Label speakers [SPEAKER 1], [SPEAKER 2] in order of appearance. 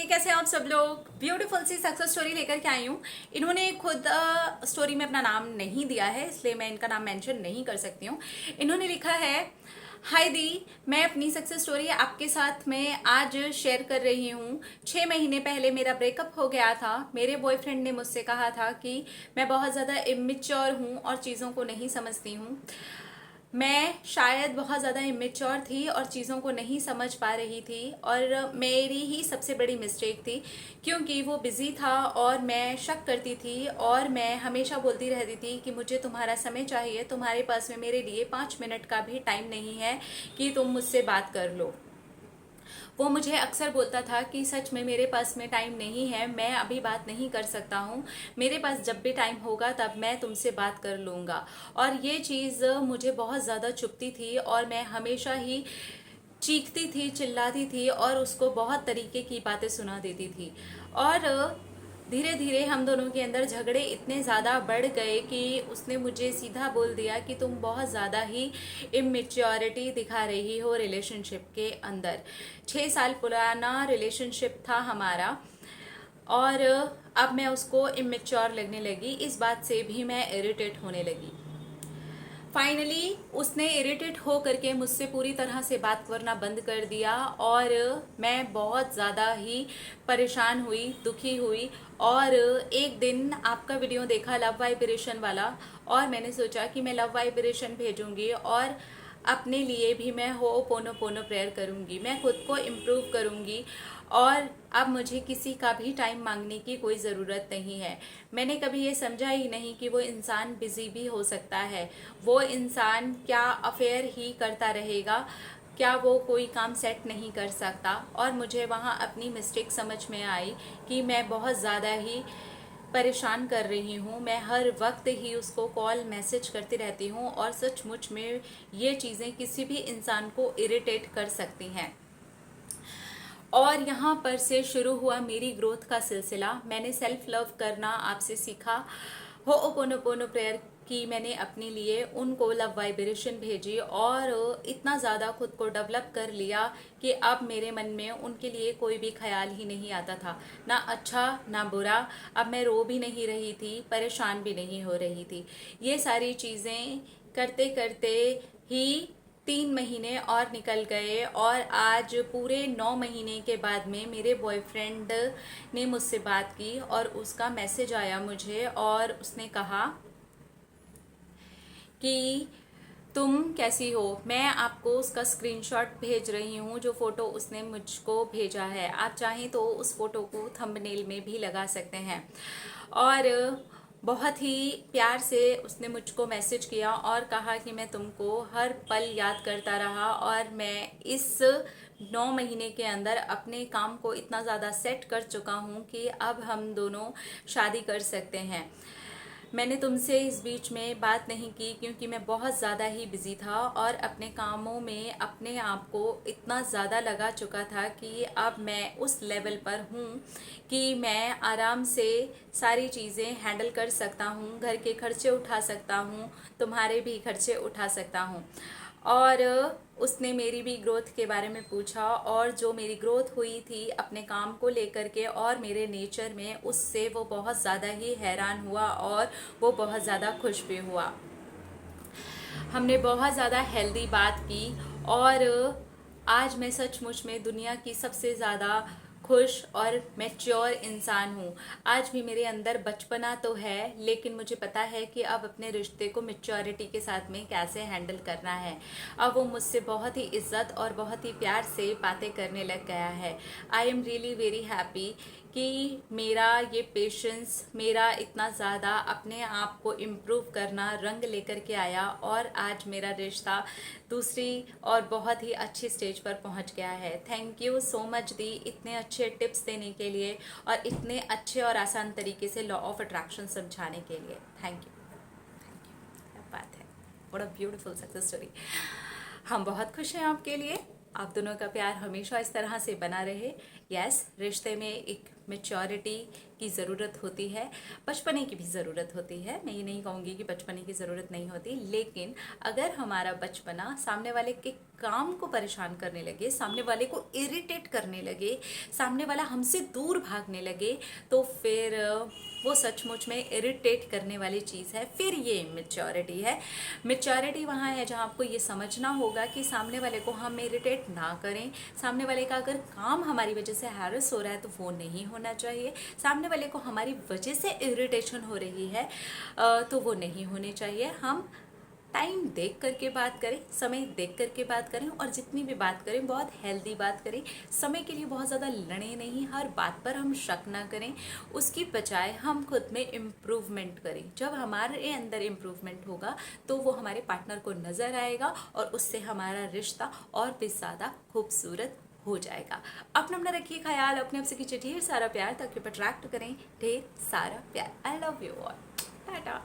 [SPEAKER 1] कैसे हैं आप सब लोग। ब्यूटीफुल सी सक्सेस स्टोरी लेकर के आई हूँ। इन्होंने खुद स्टोरी में अपना नाम नहीं दिया है, इसलिए मैं इनका नाम मेंशन नहीं कर सकती हूँ। इन्होंने लिखा है, हाय दी, मैं अपनी सक्सेस स्टोरी आपके साथ में आज शेयर कर रही हूँ। 6 महीने पहले मेरा ब्रेकअप हो गया था। मेरे बॉयफ्रेंड ने मुझसे कहा था कि मैं बहुत ज़्यादा इमेच्योर हूँ और चीज़ों को नहीं समझती हूँ। मैं शायद बहुत ज़्यादा इमेच्योर थी और चीज़ों को नहीं समझ पा रही थी, और मेरी ही सबसे बड़ी मिस्टेक थी, क्योंकि वो बिज़ी था और मैं शक करती थी और मैं हमेशा बोलती रहती थी कि मुझे तुम्हारा समय चाहिए, तुम्हारे पास में मेरे लिए 5 मिनट का भी टाइम नहीं है कि तुम मुझसे बात कर लो। वो मुझे अक्सर बोलता था कि सच में मेरे पास में टाइम नहीं है, मैं अभी बात नहीं कर सकता हूँ, मेरे पास जब भी टाइम होगा तब मैं तुमसे बात कर लूँगा। और ये चीज़ मुझे बहुत ज़्यादा चुभती थी और मैं हमेशा ही चीखती थी, चिल्लाती थी और उसको बहुत तरीके की बातें सुना देती थी। और धीरे धीरे हम दोनों के अंदर झगड़े इतने ज़्यादा बढ़ गए कि उसने मुझे सीधा बोल दिया कि तुम बहुत ज़्यादा ही इमेच्योरिटी दिखा रही हो रिलेशनशिप के अंदर। 6 साल पुराना रिलेशनशिप था हमारा, और अब मैं उसको इमेच्योर लगने लगी। इस बात से भी मैं इरिटेट होने लगी। फाइनली उसने इरिटेट हो करके मुझसे पूरी तरह से बात करना बंद कर दिया, और मैं बहुत ज़्यादा ही परेशान हुई, दुखी हुई। और एक दिन आपका वीडियो देखा लव वाइब्रेशन वाला, और मैंने सोचा कि मैं लव वाइब्रेशन भेजूंगी और अपने लिए भी मैं हो पोनो पोनो प्रेयर करूंगी, मैं खुद को इम्प्रूव करूंगी, और अब मुझे किसी का भी टाइम मांगने की कोई ज़रूरत नहीं है। मैंने कभी ये समझा ही नहीं कि वो इंसान बिजी भी हो सकता है। वो इंसान क्या अफेयर ही करता रहेगा, क्या वो कोई काम सेट नहीं कर सकता। और मुझे वहाँ अपनी मिस्टेक समझ में आई कि मैं बहुत ज़्यादा ही परेशान कर रही हूँ। मैं हर वक्त ही उसको कॉल मैसेज करती रहती हूँ, और सचमुच में ये चीज़ें किसी भी इंसान को इरिटेट कर सकती हैं। और यहाँ पर से शुरू हुआ मेरी ग्रोथ का सिलसिला। मैंने सेल्फ लव करना आपसे सीखा। होओपोनोपोनो प्रेयर की मैंने अपने लिए, उनको लव वाइब्रेशन भेजी, और इतना ज़्यादा खुद को डेवलप कर लिया कि अब मेरे मन में उनके लिए कोई भी ख्याल ही नहीं आता था, ना अच्छा ना बुरा। अब मैं रो भी नहीं रही थी, परेशान भी नहीं हो रही थी। ये सारी चीज़ें करते करते ही 3 महीने और निकल गए, और आज पूरे 9 महीने के बाद में मेरे बॉयफ्रेंड ने मुझसे बात की और उसका मैसेज आया मुझे, और उसने कहा कि तुम कैसी हो। मैं आपको उसका स्क्रीनशॉट भेज रही हूँ, जो फ़ोटो उसने मुझको भेजा है। आप चाहें तो उस फ़ोटो को थंबनेल में भी लगा सकते हैं। और बहुत ही प्यार से उसने मुझको मैसेज किया और कहा कि मैं तुमको हर पल याद करता रहा, और मैं इस 9 महीने के अंदर अपने काम को इतना ज़्यादा सेट कर चुका हूँ कि अब हम दोनों शादी कर सकते हैं। मैंने तुमसे इस बीच में बात नहीं की क्योंकि मैं बहुत ज़्यादा ही बिज़ी था, और अपने कामों में अपने आप को इतना ज़्यादा लगा चुका था कि अब मैं उस लेवल पर हूँ कि मैं आराम से सारी चीज़ें हैंडल कर सकता हूँ, घर के खर्चे उठा सकता हूँ, तुम्हारे भी खर्चे उठा सकता हूँ। और उसने मेरी भी ग्रोथ के बारे में पूछा, और जो मेरी ग्रोथ हुई थी अपने काम को लेकर के और मेरे नेचर में, उससे वो बहुत ज़्यादा ही हैरान हुआ और वो बहुत ज़्यादा खुश भी हुआ। हमने बहुत ज़्यादा हेल्दी बात की, और आज मैं सचमुच में दुनिया की सबसे ज़्यादा खुश और मैच्योर इंसान हूँ। आज भी मेरे अंदर बचपना तो है, लेकिन मुझे पता है कि अब अपने रिश्ते को मैच्योरिटी के साथ में कैसे हैंडल करना है। अब वो मुझसे बहुत ही इज्जत और बहुत ही प्यार से बातें करने लग गया है। I am really very happy कि मेरा ये पेशेंस, मेरा इतना ज़्यादा अपने आप को इम्प्रूव करना रंग लेकर के आया, और आज मेरा रिश्ता दूसरी और बहुत ही अच्छी स्टेज पर पहुंच गया है। थैंक यू सो मच दी, इतने अच्छे टिप्स देने के लिए और इतने अच्छे और आसान तरीके से लॉ ऑफ अट्रैक्शन समझाने के लिए। Thank you, thank you. क्या बात है, what a beautiful success story. हम बहुत खुश हैं आपके लिए। आप दोनों का प्यार हमेशा इस तरह से बना रहे। यस, रिश्ते में एक मैच्योरिटी की ज़रूरत होती है, बचपने की भी ज़रूरत होती है। मैं ये नहीं कहूँगी कि बचपने की ज़रूरत नहीं होती, लेकिन अगर हमारा बचपना सामने वाले के काम को परेशान करने लगे, सामने वाले को इरिटेट करने लगे, सामने वाला हमसे दूर भागने लगे, तो फिर वो सचमुच में इरिटेट करने वाली चीज़ है। फिर ये मेच्योरिटी है। मेच्योरिटी वहाँ है जहाँ आपको ये समझना होगा कि सामने वाले को हम इरिटेट ना करें। सामने वाले का अगर काम हमारी वजह से हैरेस हो रहा है तो वो नहीं होना चाहिए। सामने वाले को हमारी वजह से इरिटेशन हो रही है तो वो नहीं होनी चाहिए। हम टाइम देख करके बात करें, समय देख करके बात करें, और जितनी भी बात करें बहुत हेल्दी बात करें। समय के लिए बहुत ज़्यादा लड़े नहीं, हर बात पर हम शक ना करें, उसकी बजाय हम खुद में इम्प्रूवमेंट करें। जब हमारे अंदर इम्प्रूवमेंट होगा तो वो हमारे पार्टनर को नज़र आएगा और उससे हमारा रिश्ता और भी ज़्यादा खूबसूरत हो जाएगा। अपना रखिए ख्याल, अपने आपसे कीजिए ढेर सारा प्यार ताकि अट्रैक्ट करें ढेर सारा प्यार। I love you all, Tata.